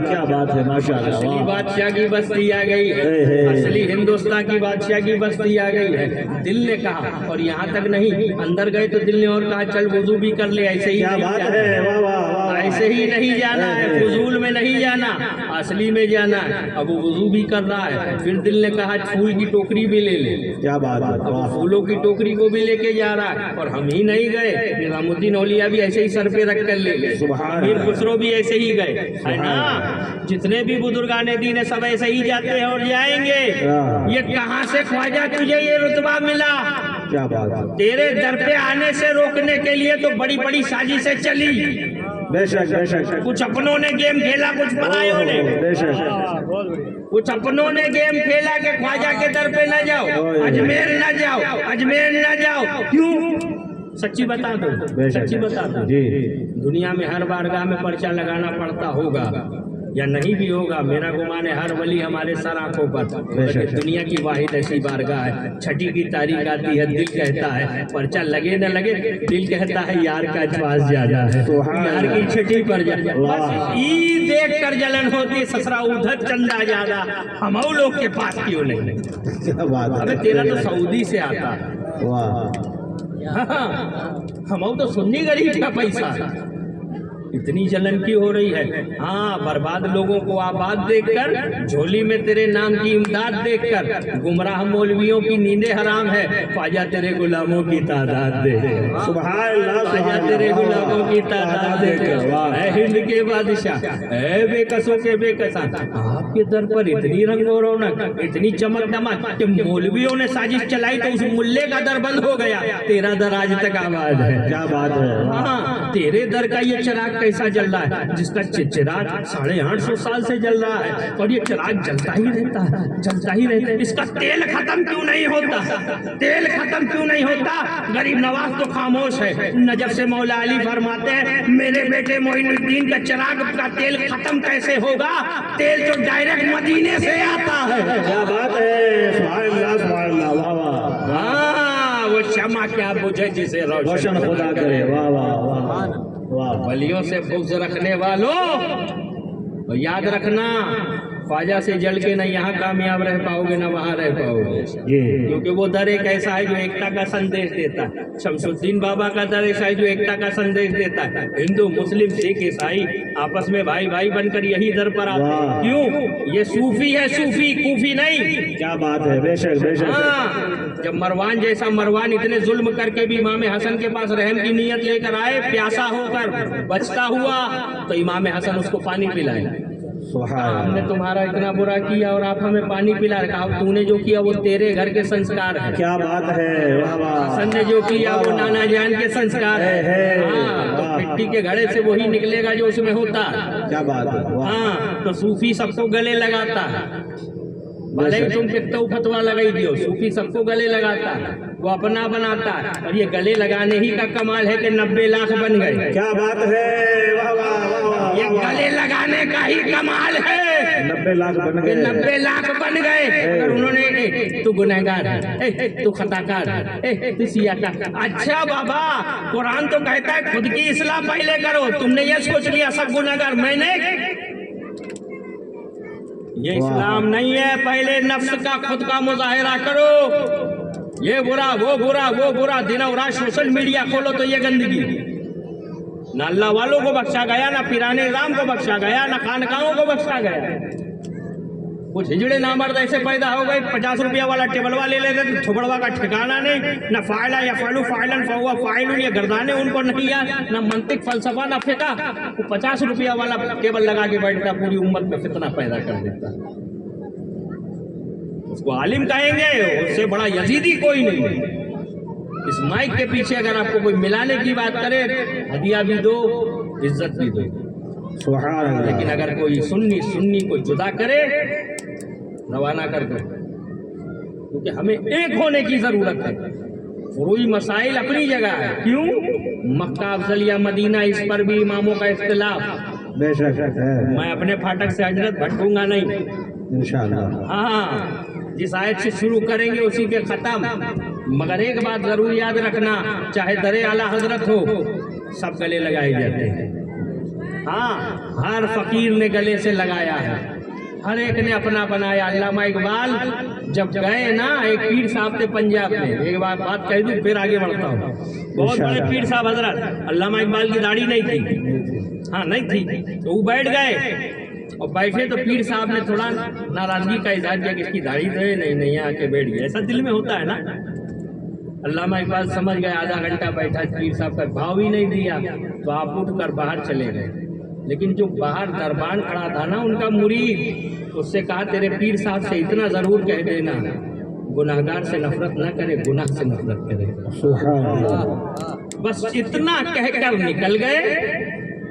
کیا بات ہے ماشاء اصلی اللہ بادشاہ کی بستی آ گئی ہے اصلی ہندوستان کی بادشاہ کی بستی آ گئی ہے دل نے کہا اور یہاں تک نہیں اندر گئے تو دل نے اور کہا چل وضو بھی کر لے ایسے ہی کیا نہیں بات جانا ہے واہ واہ واہ ایسے ہی نہیں جانا ہے فضول میں نہیں جانا اصلی میں جانا ہے اب وہ وضو بھی کر رہا ہے پھر دل نے کہا پھول کی ٹوکری بھی لے لے کیا بات ہے اب واہ پھولوں کی ٹوکری کو بھی لے کے جا رہا ہے اور ہم ہی نہیں گئے نظام الدین اولیاء بھی ایسے ہی سر پہ رکھ کر لے گئے سبحان امیر اللہ خسرو بھی ایسے ہی گئے ہے نا جتنے بھی بزرگان دین سب ایسے ہی جاتے ہیں اور جائیں گے یہ کہاں سے خواجہ تجھے یہ رتبہ ملا کیا بات ہے تیرے در پہ آنے سے روکنے کے لیے تو بڑی بڑی سازشیں چلی بے شک بے شک کچھ اپنوں نے گیم کھیلا کچھ پرایوں نے بے شک کچھ اپنوں نے گیم کھیلا کہ خواجہ کے در پہ نہ جاؤ اجمیر نہ جاؤ اجمیر نہ جاؤ کیوں سچی بتا دو سچی بتا دو جی دنیا میں ہر بارگاہ میں پرچہ لگانا پڑتا ہوگا یا نہیں بھی ہوگا میرا گمان ہے ہر ولی ہمارے سر آنکھوں پر دنیا کی واحد ایسی بارگاہ ہے چھٹی کی تاریخ آتی ہے دل کہتا ہے پرچہ لگے نہ لگے دل کہتا ہے یار کا پاس جانا ہے یار کی چھٹی پر جانا بس عید دیکھ کر جلن ہوتی سسرا ادھر چندہ زیادہ ہم لوگ کے پاس کیوں نہیں کیا بات ہے ابے تیرا تو سعودی سے آتا واہ ہم تو سنی غریب کا پیسہ اتنی جلن کی ہو رہی ہے ہاں برباد لوگوں کو آباد دیکھ کر جھولی میں تیرے نام کی امداد دیکھ کر گمراہ مولویوں کی نیندیں حرام ہے خواجہ تیرے غلاموں کی تعداد دیکھ کر سبحان اللہ خواجہ تیرے غلاموں کی تعداد دیکھ کر اے ہند کے بادشاہ اے بے کسوں کے بے کساں آپ کے در پر اتنی رنگ و رونق اتنی چمک دمک کہ مولویوں نے سازش چلائی تو اس ملے کا در بند ہو گیا تیرا در آج تک آباد ہے کیا بات ہے ہاں تیرے در کا یہ چراغ کیسا جل رہا ہے جس کا چراغ 850 سال سے جل رہا ہے اور یہ چراغ جلتا ہی رہتا ہے اس کا تیل ختم کیوں نہیں ہوتا تیل ختم کیوں نہیں ہوتا غریب نواز تو خاموش ہے نجف سے مولا علی فرماتے ہیں میرے بیٹے معین الدین کا چراغ کا تیل ختم کیسے ہوگا تیل تو ڈائریکٹ مدینے سے آتا ہے کیا بات ہے سبحان اللہ واہ واہ ہاں وہ شمع کیا بجھے جسے روشن خدا کرے واہ واہ واہ واہ ولیوں سے بغض رکھنے والوں یاد رکھنا خواجہ سے جل کے نہ یہاں کامیاب رہ پاؤ گے نہ وہاں رہ پاؤ گے کیونکہ وہ در ایک ایسا ہے جو ایکتا کا سندیش دیتا ہے شمس الدین بابا کا در ایسا ہے جو ایکتا کا سندیش دیتا ہے ہندو مسلم سکھ عیسائی آپس میں بھائی بھائی بن کر یہی در پر آتے ہیں کیوں یہ صوفی ہے صوفی کوفی نہیں کیا بات ہے بے شک بے شک ہاں جب مروان جیسا مروان اتنے ظلم کر کے بھی امام حسن کے پاس رحم کی نیت لے کر آئے پیاسا ہو کر بچتا ہوا تو امام حسن اس کو پانی پلائے ہم نے تمہارا اتنا برا کیا اور آپ ہمیں پانی پلا رکھا اب تو نے جو کیا وہ تیرے گھر کے سنسکار ہے کیا بات ہے واہ واہ حسن نے جو کیا وہ نانا جان کے سنسکار ہے ہاں تو مٹی کے گھڑے سے وہی نکلے گا جو اس میں ہوتا کیا بات ہے ہاں تو صوفی سب کو گلے لگاتا ہے بھلے تم کتنا فتوا لگائی دیو صوفی سب کو گلے لگاتا ہے وہ اپنا بناتا ہے اور یہ گلے لگانے ہی کا کمال ہے کہ 90 لاکھ بن گئے کیا بات ہے واہ واہ واہ یہ گلے لگانے کا ہی کمال ہے 90 لاکھ بن گئے 90 لاکھ بن گئے اگر انہوں نے تو گنہگار ہے تو خطاکار ہے تو سیاکار اچھا بابا قرآن تو کہتا ہے خود کی اصلاح پہلے کرو تم نے یہ سوچ لیا سب گنہگار میں نے یہ اسلام نہیں ہے پہلے نفس کا خود کا مظاہرہ کرو یہ برا وہ برا وہ برا دن اور رات سوشل میڈیا کھولو تو یہ گندگی ना अल्लाह वालों को बख्शा गया, ना पिराने राम को बख्शा गया, ना खानकाहों को बख्शा गया। कुछ हिजड़े नामर्द ऐसे पैदा हो गए, 50 रुपया वाला टेबलवा ले लेते तो थोबड़वा का ठिकाना नहीं, ना फायला या फालू फाइलन फहुआ फाइलुन ये गर्दाने उनको नहीं याद, ना मंतिक फलसफा ना फेंका, वो 50 रुपया वाला टेबल लगा के बैठता, पूरी उम्मत में फितना पैदा कर देता। उसको आलिम कहेंगे, उससे बड़ा यजीदी कोई नहीं। इस माइक के पीछे अगर आपको कोई मिलाने की बात करे, हदिया भी दो, इज्जत भी दो, सुभान अल्लाह। लेकिन अगर कोई सुन्नी को जुदा करे, रवाना कर दो, क्योंकि हमें एक होने की जरूरत है। फुरूई मसाइल अपनी जगह है, क्यों मक्का अफजल या मदीना, इस पर भी इमामों का इख्तिलाफ। बेशक है, मैं अपने फाटक से हजरत भटकूंगा नहीं, इंशाअल्लाह। हाँ, जिस आयत से शुरू करेंगे उसी के खत्म। मगर एक बात जरूर याद रखना, चाहे दरे आला हजरत हो, सब गले लगाए जाते हैं। हाँ, हर फकीर ने गले से लगाया है, हर एक ने अपना बनाया। अल्लामा इकबाल जब गए ना, एक पीर साहब थे पंजाब में, एक बात कह दूं फिर आगे बढ़ता हूँ। बहुत बड़े पीर साहब हजरत, अल्लामा इकबाल की दाढ़ी नहीं थी, हाँ नहीं थी, तो वो बैठ गए और बैठे तो पीर साहब ने थोड़ा नाराजगी का इजहार किया कि इसकी दाढ़ी तो है नहीं आके बैठ गए। ऐसा दिल में होता है ना। अल्लामा इकबाल समझ गए, आधा घंटा बैठा, पीर साहब का भाव ही नहीं दिया, तो आप उठ कर बाहर चले गए। लेकिन जो बाहर दरबान खड़ा था ना उनका मुरीद, उससे कहा तेरे पीर साहब से इतना जरूर कह देना, गुनाहगार से नफरत न करे, गुनाह से नफरत करे। सुभान अल्लाह। बस इतना कहकर निकल गए।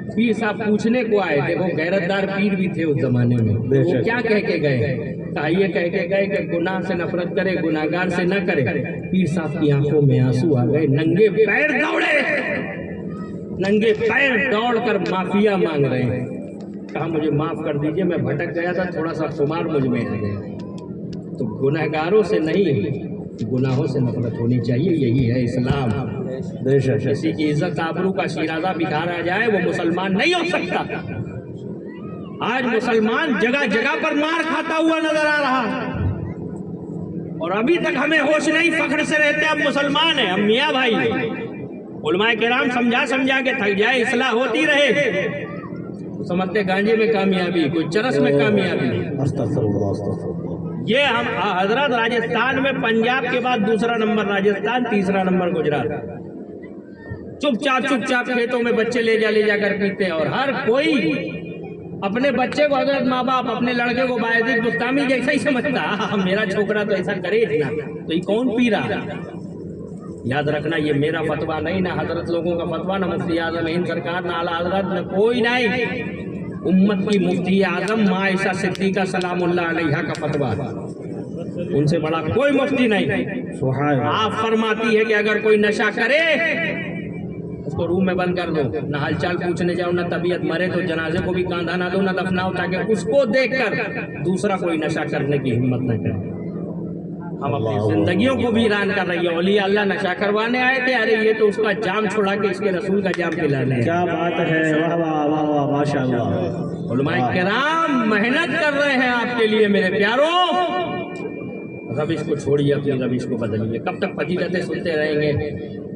पीर साहब पूछने को आए, देखो गैरतदार पीर भी थे उस जमाने में, वो क्या कह के गए? कहा ये कह के गए कि गुनाह से नफरत करे, गुनाहगार से न करे। पीर साहब की आंखों में आंसू आ गए, नंगे पैर दौड़े, नंगे पैर दौड़कर माफिया मांग रहे हैं। कहा मुझे माफ कर दीजिए, मैं भटक गया था, थोड़ा सा खुमार मुझ में आ गया। तो गुनाहगारों से नहीं, गुनाहों से नफरत होनी चाहिए, यही है इस्लाम। किसी की इज्जत आबरू का शिराजा बिखारा जाए, वो मुसलमान नहीं हो सकता। आज मुसलमान जगह जगह पर मार खाता हुआ नजर आ रहा है, और अभी तक हमें होश नहीं, फख्र से रहते हम मुसलमान हैं, हम मियाँ भाई हैं। उलमाए किराम समझा के थक जाए, इस्लाह होती रहे। समझते गांजे में कामयाबी, कोई चरस में कामयाबी। ये हम हजरत राजस्थान में पंजाब के बाद दूसरा नंबर राजस्थान, तीसरा नंबर गुजरात। चुपचाप खेतों में बच्चे ले जा कर पीते हैं, और हर कोई अपने बच्चे को, हजरत माँ बाप अपने लड़के को बायजीद बुस्तामी जैसा ही समझता, मेरा छोकरा तो ऐसा करे ना, तो ये कौन पी रहा? याद रखना, ये मेरा फतवा नहीं, ना हजरत लोगों का फतवा, ना मुफ्ती आजम हिंद सरकार, ना आला हजरत, ना कोई नहीं। उम्मत की मुफ्ती आजम माँ आयशा सिद्दीका सलामुल्लाह अलैहा का फतवा, उनसे बड़ा कोई मुफ्ती नहीं। आप फरमाती है कि अगर कोई नशा करे उसको रूम में बंद कर दो, ना हालचाल पूछने जाओ, ना तबीयत मरे तो जनाजे को भी कांधा ना दो, ना दफनाओ, ताकि उसको देखकर दूसरा कोई नशा करने की हिम्मत न करे। हम अपनी जिंदगियों को भी ईरान कर रही है। औलिया अल्लाह नशा करवाने आए थे, अरे ये तो उसका जाम छोड़ा के इसके रसूल का जाम पिलाने। क्या बात है, वाह वाह वाह वाह, माशाअल्लाह। उलमाए किराम मेहनत कर रहे हैं आपके लिए मेरे प्यारों। रविश को छोड़िए, अपनी रविश को बदलिए। कब तक फजीलतें सुनते रहेंगे,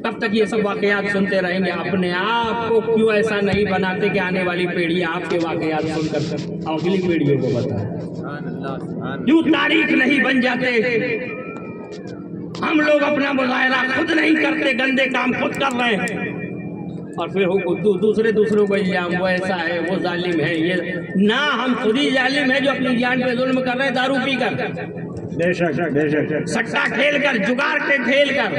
कब तक ये सब वाकयात सुनते रहेंगे? अपने आप को क्यों ऐसा नहीं बनाते कि आने वाली पीढ़ी आपके वाकयात सुनकर अगली पीढ़ियों को बताए? क्यों तारीख नहीं बन जाते? हम लोग अपना मुजाहरा खुद नहीं करते, गंदे काम खुद कर रहे हैं, और फिर दूसरों को इल्जाम, वो ऐसा है, वो जालिम है। ये ना, हम खुद ही जालिम है जो अपनी जान पे जुल्म कर रहे हैं, दारू पी कर, बेशक, सट्टा खेल कर, जुगाड़ के खेल कर,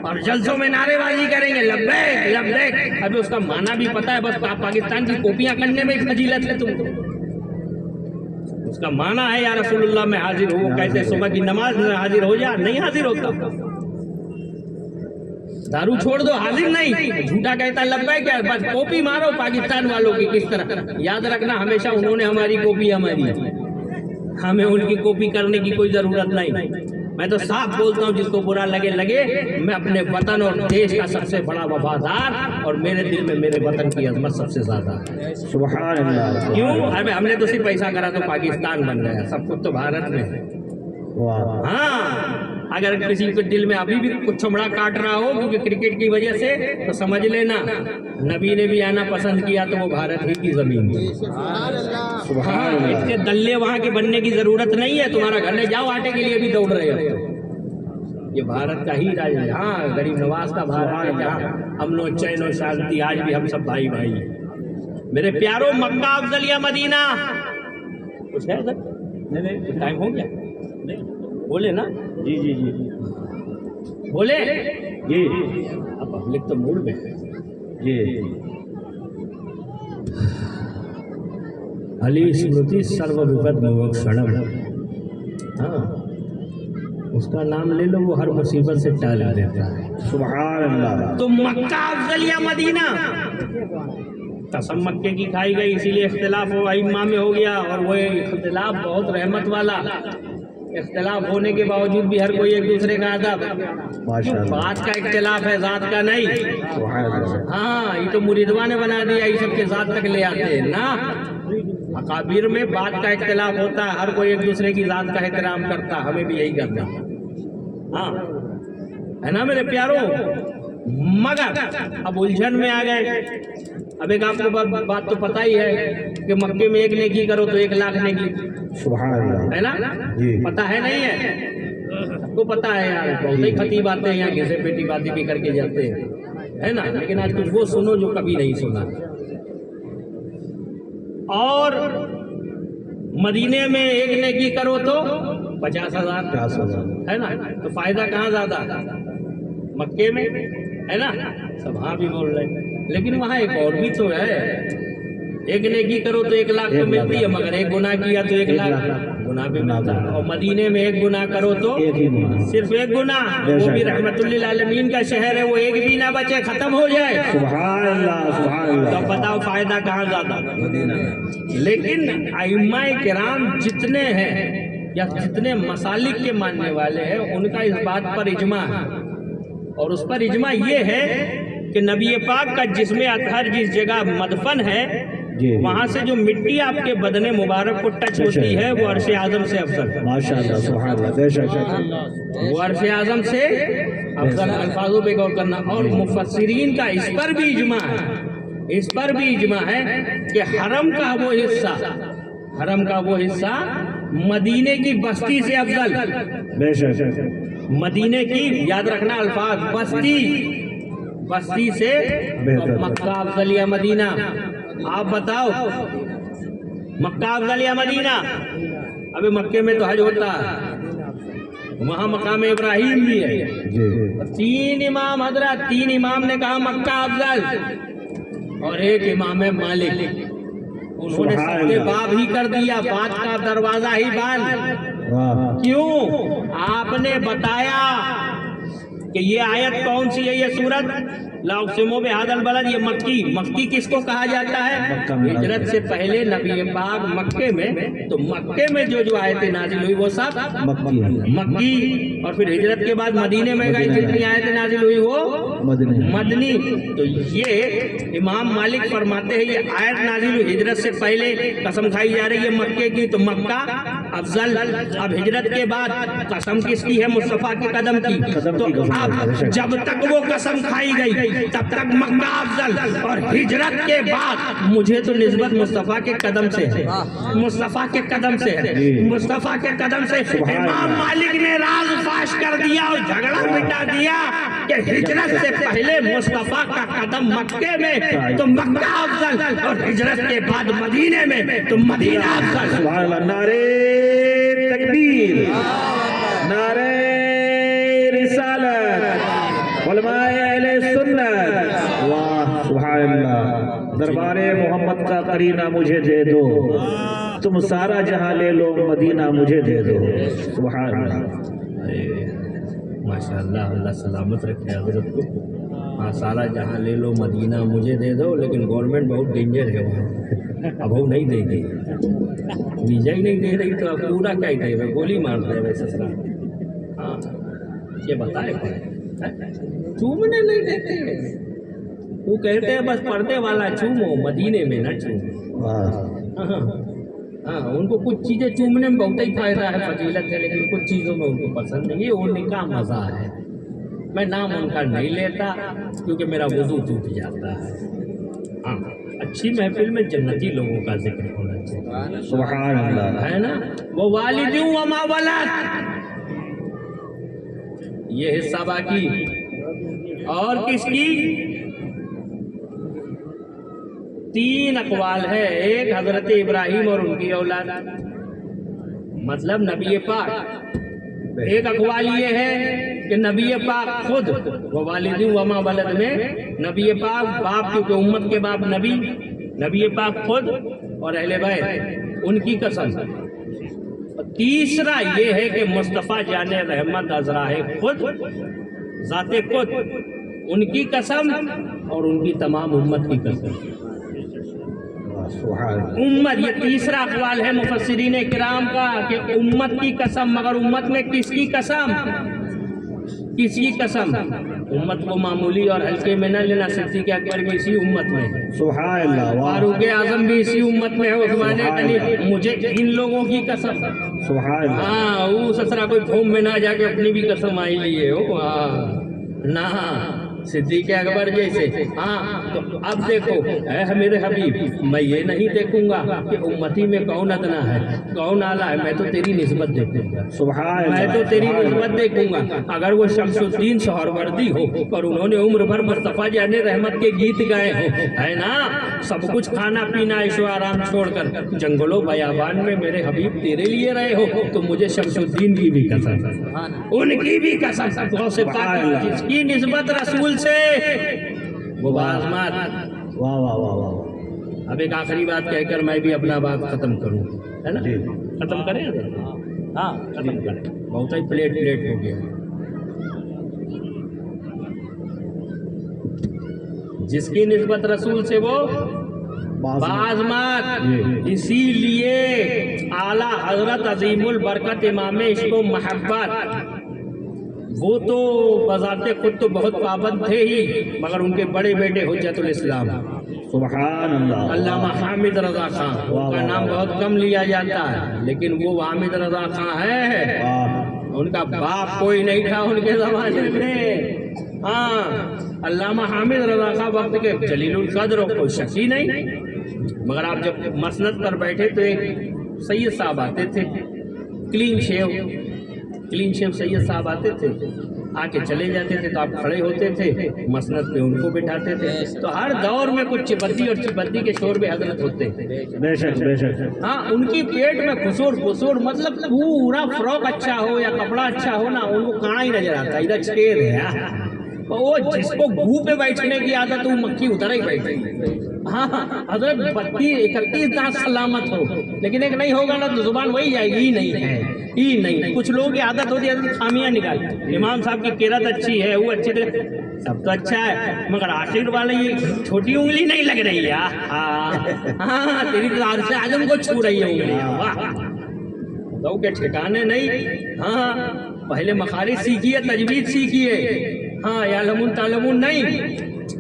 और जलसों में नारेबाजी करेंगे, लब्बैक लब्बैक। अभी उसका माना भी पता है, बस पाकिस्तान की कॉपियां करने में फजीलत है तुमको। उसका माना है या रसूलुल्लाह में हाजिर हो, कहते सुबह की नमाज में हाजिर हो जा, नहीं हाजिर होता। दारू छोड़ दो, हाजिर नहीं, झूठा कहता लब्बैक, क्या बस कॉपी मारो पाकिस्तान वालों की। किस तरह? याद रखना, हमेशा उन्होंने हमारी कॉपी, हमें उनकी कॉपी करने की कोई जरूरत नहीं। मैं तो साफ बोलता हूँ, जिसको बुरा लगे, मैं अपने वतन और देश का सबसे बड़ा वफादार, और मेरे दिल में मेरे वतन की अजमत सबसे ज्यादा है। सुभान अल्लाह। क्यों? अरे हमने तो सिर्फ पैसा करा तो पाकिस्तान बन गया, सब कुछ तो भारत में है। वाह। हाँ, अगर किसी के दिल में अभी भी कुछ चमड़ा काट रहा हो क्योंकि क्रिकेट की वजह से, तो समझ लेना नबी ने भी आना पसंद किया तो वो भारत ही की जमीन थी। हाँ, इतने दल्ले वहां के बनने की जरूरत नहीं है। तुम्हारा घर ले जाओ, आटे के लिए भी दौड़ रहे हो। ये भारत का ही राज है। हाँ, गरीब नवाज का भारत है जहाँ हम लोग चैन और शांति, आज भी हम सब भाई भाई हैं। मेरे प्यारो, मक्का अफजल या मदीना, कुछ है सर? नहीं, टाइम हो गया। बोले ना? जी जी जी बोले जी अब पब्लिक तो मूड में है। जी। अली स्मृति सर्व विपद मोक्षणम। हाँ, उसका नाम ले लो, वो हर मुसीबत से टाल देता है। सुभान अल्लाह। तो मक्का अफजल या मदीना, कसम मक्के की खाई गई, इसीलिए इख्तिलाफ हो इमाम में हो गया। और वो इख्तिलाफ बहुत रहमत वाला, इख्तिलाफ होने के बावजूद भी हर कोई एक दूसरे का अदब। माशाअल्लाह। बात का इख्तिलाफ है, जात का नहीं। सुभान अल्लाह। हाँ, ये तो मुरीदवा ने बना दिया, ये सबके जात तक ले आते हैं ना। अकाबिर में बात का इख्तिलाफ होता है, हर कोई एक दूसरे की जात का एहतराम करता, हमें भी यही करना। हाँ, है ना मेरे प्यारो। मगर अब उलझन में आ गए। अब एक आपको बात तो पता ही है कि मक्के में एक नेकी करो तो 1 लाख नेकी, सुभान अल्लाह। है ना? जी। पता है नहीं है? सबको पता है यार, बहुत ही खतीब आते हैं यहाँ, घिसे पेटी बातें भी करके जाते हैं, है ना? लेकिन आज कुछ वो सुनो जो कभी नहीं सुना। और मदीने में एक नेकी करो तो 50,000, 50,000 है ना? तो फायदा कहाँ ज्यादा? मक्के में, है ना? सब हाँ भी बोल रहे हैं, लेकिन वहाँ एक और भी तो है। एक नेकी करो तो 1 लाख तो मिलती है, मगर एक गुनाह किया तो 1 लाख गुनाह भी मिलता है। और मदीने में एक गुनाह करो तो एक ही गुनाह। सिर्फ एक गुनाह, वो भी रहमतुल्लिल आलमीन का शहर है, वो एक भी ना बचे, खत्म हो जाए। सुभान अल्लाह। सुभान तो अल्लाह। अब बताओ फायदा कहाँ ज्यादा? लेकिन आइम्माए किराम जितने हैं या जितने मसालिक के मानने वाले हैं, उनका इस बात पर इजमा है। और उस पर इजमा ये है कि नबी पाक का जिस्म अतहर जिस जगह मदफन है, जी। वहाँ से जो मिट्टी आपके बदने मुबारक को टच होती है, वो अर्श आजम से अफजल है। माशाअल्लाह। सुभान अल्लाह। बेशक। वो अर्श आजम से अफजल। अल्फाजों पे गौर करना। और मुफस्सिरीन का इस पर भी इजमा है, इस पर भी इजमा है कि हरम का वो हिस्सा, हरम का वो हिस्सा मदीने की बस्ती से अफजल। बेशक। मदीने की, याद रखना अल्फाज, बस्ती, बस्ती से बेहतर। मक्का अफजल या मदीना। आप बताओ, मक्का अफजल या मदीना? अबे मक्के में तो हज होता है, वहाँ मकाम इब्राहिम भी है। जी। 3 इमाम हजरत, 3 इमाम ने कहा मक्का अफजल, और एक इमाम है मालिक, उन्होंने सबके बाब ही कर दिया, बात का दरवाजा ही बंद। वाह। क्यों? आपने बताया कि ये आयत कौन सी है, ये सूरत लाउक्सिमो बेहादल बलद, ये मक्की। मक्की किसको कहा जाता है? हिजरत से पहले नबी पाक मक्के में, तो मक्के में जो आयतें नाजिल हुई वो सब मक्की है। मक्की। और फिर हिजरत के बाद मदीने में गई, जितनी आयतें नाजिल हुई वो मदनी। मदनी। तो ये इमाम मालिक फरमाते हैं, ये आयत नाजिल हुई हिजरत से पहले, कसम खाई जा रही है मक्के की, तो मक्का अफजल। अब हिजरत के बाद कसम किसकी है? मुस्तफा के कदम की। तो अब जब तक वो कसम खाई गई तब तक मक्का अफजल, और हिजरत के बाद मुझे तो निस्बत मुस्तफा के कदम से है, मुस्तफा के कदम से है, मुस्तफा के कदम से। इमाम मालिक ने राज फाश कर दिया और झगड़ा मिटा दिया कि हिजरत से पहले मुस्तफा का कदम मक्के में तो मक्का अफजल, और हिजरत के बाद मदीने में तो मदीना अफजल। सुभान अल्लाह। नारे तकबीर, नारे रिसालत, उलमाए अहले सुन्नत। वाह। सुभान अल्लाह। दरबारे मोहम्मद का करीना मुझे दे दो, तुम सारा जहां ले लो, मदीना मुझे दे दो। सुभान अल्लाह। माशाअल्लाह, अल्लाह सलामत रखे हजरत को। हाँ, सारा जहाँ ले लो, मदीना मुझे दे दो, लेकिन गवर्नमेंट बहुत डेंजर है वहाँ, अब वो नहीं देगी, वीजा ही नहीं दे रही, तो अब पूरा क्या ही देगा, गोली मार दे वैसे ससुरा। हाँ, ये बताए चूमने नहीं देते, वो कहते हैं बस पर्दे वाला चूमो, मदीने में न चूमो। वाह। हाँ, उनको कुछ चीज़ें चूमने में बहुत ही फायदा है, फजीलत है, लेकिन कुछ चीज़ों में उनको पसंद नहीं है। उनका मज़ा है। मैं नाम उनका नहीं लेता क्योंकि मेरा वजू टूट जाता है। हाँ, अच्छी महफिल में जन्नती लोगों का जिक्र होना चाहिए, सुभान अल्लाह। है ना। वो वालिदू व मा वलद, ये हिस्सा बाकी। और किसकी? 3 अकवाल है। एक हजरत इब्राहिम और उनकी औलाद, मतलब नबी पाक। एक अकवाल ये है कि नबी पाक खुद, वो वालिदी वमा वलद में नबी पाक बाप, क्योंकि उम्मत के बाप नबी पाक खुद और अहले बैत, उनकी कसम। तीसरा ये है कि मुस्तफ़ा जाने रहमत अज़राए खुद, ज़ाते खुद, उनकी कसम और उनकी तमाम उम्मत की कसम। उम्मत, ये तीसरा अक़वाल है मुफस्सिरीन किराम का कि उम्मत की कसम। मगर उम्मत में किसकी कसम? किसकी कसम? उम्मत को मामूली और हल्के में न लेना। सिद्दीक़ अकबर भी इसी उम्मत में है, सुभान अल्लाह। फारूक आज़म भी इसी उम्मत में है, उस्मान गनी। मुझे इन लोगों की कसम, सुभान अल्लाह। हाँ, वो ससरा कोई फॉर्म में ना जाके अपनी भी कसम आई लिए हो। हाँ ना, सिद्दीक़ अकबर जैसे। हाँ, तो अब देखो है मेरे हबीब, मैं ये नहीं देखूंगा कि उम्मती में कौन अदना है कौन आला है, मैं तो तेरी निस्बत देखूंगा, सुभान मैं तो तेरी निस्बत देखूंगा। अगर वो शमसुद्दीन सोहरवर्दी हो और उन्होंने उम्र भर मुस्तफ़ा जाने रहमत के गीत गाए हो, है ना, सब कुछ खाना पीना ऐशो आराम छोड़कर जंगलों बयाबान में मेरे हबीब तेरे लिए रहे हो, तो मुझे शमसुद्दीन की भी कसम, उनकी भी कसम, जिसकी निस्बत रसूल से वो बाज़मात। वाह वाह वाह वाह। अब एक आखिरी बात कहकर मैं भी अपना बात खत्म करूं, है ना। खत्म करें? हाँ, खत्म करें। बहुत ही प्लेट हो गया। जिसकी निस्बत रसूल से वो बाज़मात। इसीलिए आला हजरत अजीमुल बरकत इमाम इश्क़ो मोहब्बत, वो तो बज़ाते खुद तो बहुत पाबंद थे ही, मगर उनके बड़े बेटे हुज्जतुल इस्लाम सुभान अल्लाह, अल्लामा हामिद रज़ा खां, उनका नाम बहुत कम लिया जाता है, लेकिन वो हामिद रज़ा खां है। उनका बाप कोई नहीं था उनके ज़माने में। हाँ, अल्लामा हामिद रज़ा खां वक्त के जलीलुल कद्र और कोई शक ही नहीं। मगर आप जब मसनद पर बैठे तो एक सैयद साहब आते थे, क्लीन शेव सैयद साहब आते थे, आके चले जाते थे, तो आप खड़े होते थे, मसनद पे उनको बिठाते थे। तो हर दौर में कुछ चिबद्दी और चिबद्दी के शोर में हजरत होते थे। बेशक बेशक। हाँ, उनकी पेट में खुसूर मतलब पूरा फ्रॉक अच्छा हो या कपड़ा अच्छा हो ना, उनको कहाँ ही नजर आता, इधर छेद है। वो जिसको घू पे बैठने की आदत, वो मक्खी उधर ही बैठे। हाँ, अगर 31 दांत सलामत हो, लेकिन एक नहीं होगा ना तो जुबान वही जाएगी, ही नहीं। कुछ लोगों की आदत होती है खामियां निकाल। इमाम साहब की किरत अच्छी है, वो अच्छी तरह, सब तो अच्छा है, मगर आखिर वाले ये छोटी उंगली नहीं लग रही है। हाँ, तेरी तो आदत से आजम को छू रही है उंगली। वाह, तो के ठिकाने नहीं। हाँ, पहले मखारिज सीखिए, तजवीद सीखिए। हाँ, या लमुन तालमुन नहीं,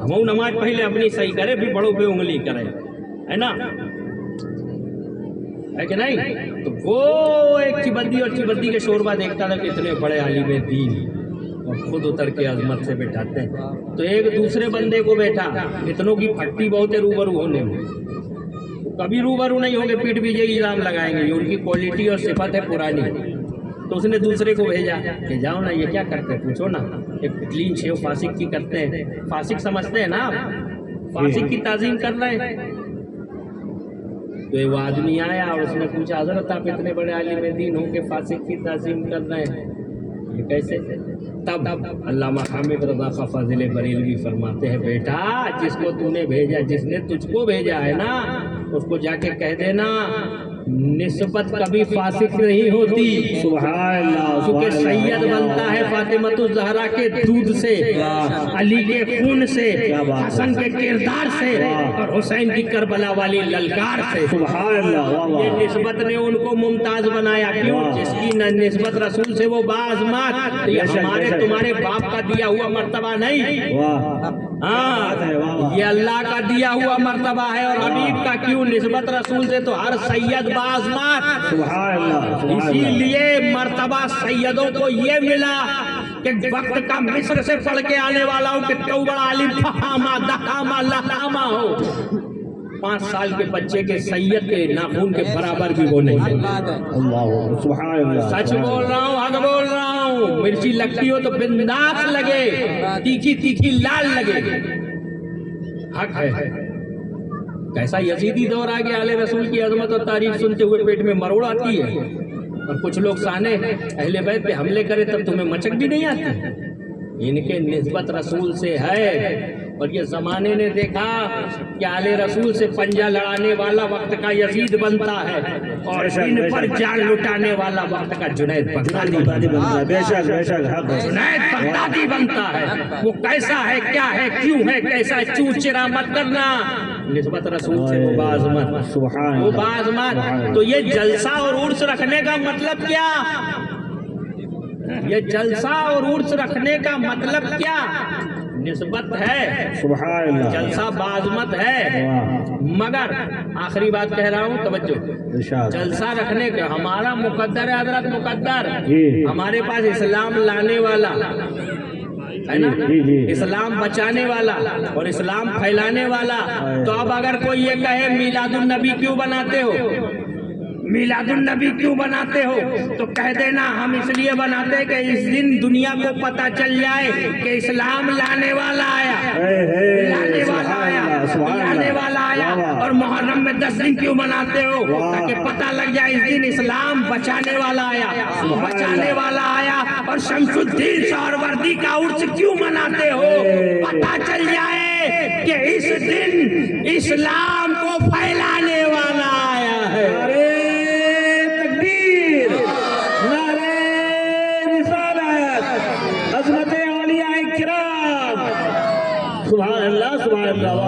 हम नमाज पहले अपनी सही करे, फिर बड़ों पे उंगली करे, है ना, है कि नहीं। तो वो एक चिबद्दी के शोरबा देखता था कि इतने बड़े आलिम दीन और खुद उतर के अजमत से बैठाते हैं। तो एक दूसरे बंदे को बैठा, इतनों की फट्टी बहुत है रूबरू होने में, कभी रूबरू नहीं होंगे, पीठ पीछे इल्जाम लगाएंगे, ये उनकी क्वालिटी और सिफत है पुरानी। तो उसने दूसरे को भेजा कि जाओ ना, ये क्या करते हैं, पूछो ना। एक क्लीन शेव फासिक की करते हैं, फासिक समझते हैं ना आप, फासिक की ताजीम कर रहे हैं। तो वो आदमी आया और उसने पूछा, हजरत आप इतने बड़े आलिम दीन हो के फासिक की ताजीम कर रहे हैं, ये कैसे? तब अल्लामा हामिद रज़ा खां फाज़िल बरेलवी फरमाते हैं, बेटा जिसको तूने भेजा, जिसने तुझको भेजा है ना, उसको जाके कह देना निस्बत कभी फासिक नहीं होती। सुभान अल्लाह। क्योंकि सैयद बनता है फातिमतुज़ ज़हरा के दूध से, अली के खून से, हसन के किरदार से और हुसैन की करबला वाली ललकार से। सुभान अल्लाह। ये निस्बत ने उनको मुमताज बनाया। क्यों? जिसकी निस्बत रसूल से वो बाज़मात, ये हमारे तुम्हारे बाप का दिया हुआ मर्तबा नहीं। वाह, हाँ, ये अल्लाह का दिया हुआ मर्तबा है। और हबीब का क्यों निस्बत रसूल से तो हर सैयद बाज़मात, सुभान अल्लाह, इसीलिए मर्तबा सैयदों को ये मिला कि वक्त का मिस्र से पढ़ के आने वाला हो कि क्यों बड़ा आलिम फहामा दहामा लहामा हो, 5 साल के बच्चे के सैयद के नाखून के बराबर भी वो नहीं है। अल्लाह सुभान अल्लाह, सच बोल रहा हूँ, हक बोल रहा हूँ। मिर्ची लगती हो तो बिंदास लगे, तीखी तीखी लाल लगे, हक है। कैसा यजीदी दौर आ गया, आले रसूल की अजमत और तारीफ सुनते हुए पेट में मरोड़ आती है। और कुछ लोग साने अहले बैत पे हमले करे तब तुम्हें मचक भी नहीं आती। इनके निस्बत रसूल से है। और ये जमाने ने देखा कि आले रसूल से पंजा लड़ाने वाला वक्त का यजीद बनता है, और इन पर जान लुटाने वाला वक्त का जुनैद बगदादी बनता है। बेशक बेशक हक है। जुनैद बगदादी बनता है। वो कैसा है, क्या है, क्यों है, कैसा है, चूचिरा मत करना। निस्बत रसूल से वो बाज़मत, सुभान वो बाज़मत। तो ये जलसा और उर्स रखने का मतलब क्या? ये जलसा और उर्स रखने का मतलब क्या? निस्बत है, सुभान अल्लाह, जलसा बाज़मत है। मगर आखिरी बात कह रहा हूँ, तवज्जो, इरशाद। जलसा रखने का हमारा मुकद्दर है, हजरत मुकद्दर। जी। हमारे पास इस्लाम लाने वाला है ना, जी। इस्लाम बचाने वाला और इस्लाम फैलाने वाला। तो अब अगर कोई ये कहे मीलादुन नबी क्यों बनाते हो, मीलादुन नबी क्यों बनाते हो, तो कह देना हम इसलिए बनाते हैं कि इस दिन दुनिया को पता चल जाए कि इस्लाम लाने वाला आया, लाने वाला आया, लाने वाला आया। और मुहर्रम में 10 दिन क्यों मनाते हो, ताकि पता लग जाए इस दिन इस्लाम बचाने वाला आया, बचाने वाला आया। और शमसुद्दीन सहरवर्दी का उर्स क्यों मनाते हो, पता चल जाए कि इस दिन इस्लाम को फैलाने वाला आया है। सुभान अल्लाह, सुभान अल्लाह।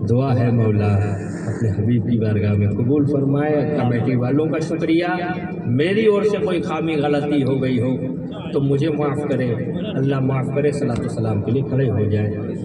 दुआ है मौला अपने हबीब की बारगाह में कबूल फरमाए। कमेटी वालों का शुक्रिया। मेरी ओर से कोई खामी गलती हो गई हो तो मुझे माफ़ करे, अल्लाह माफ़ करे। सलातो सलाम के लिए खड़े हो जाए।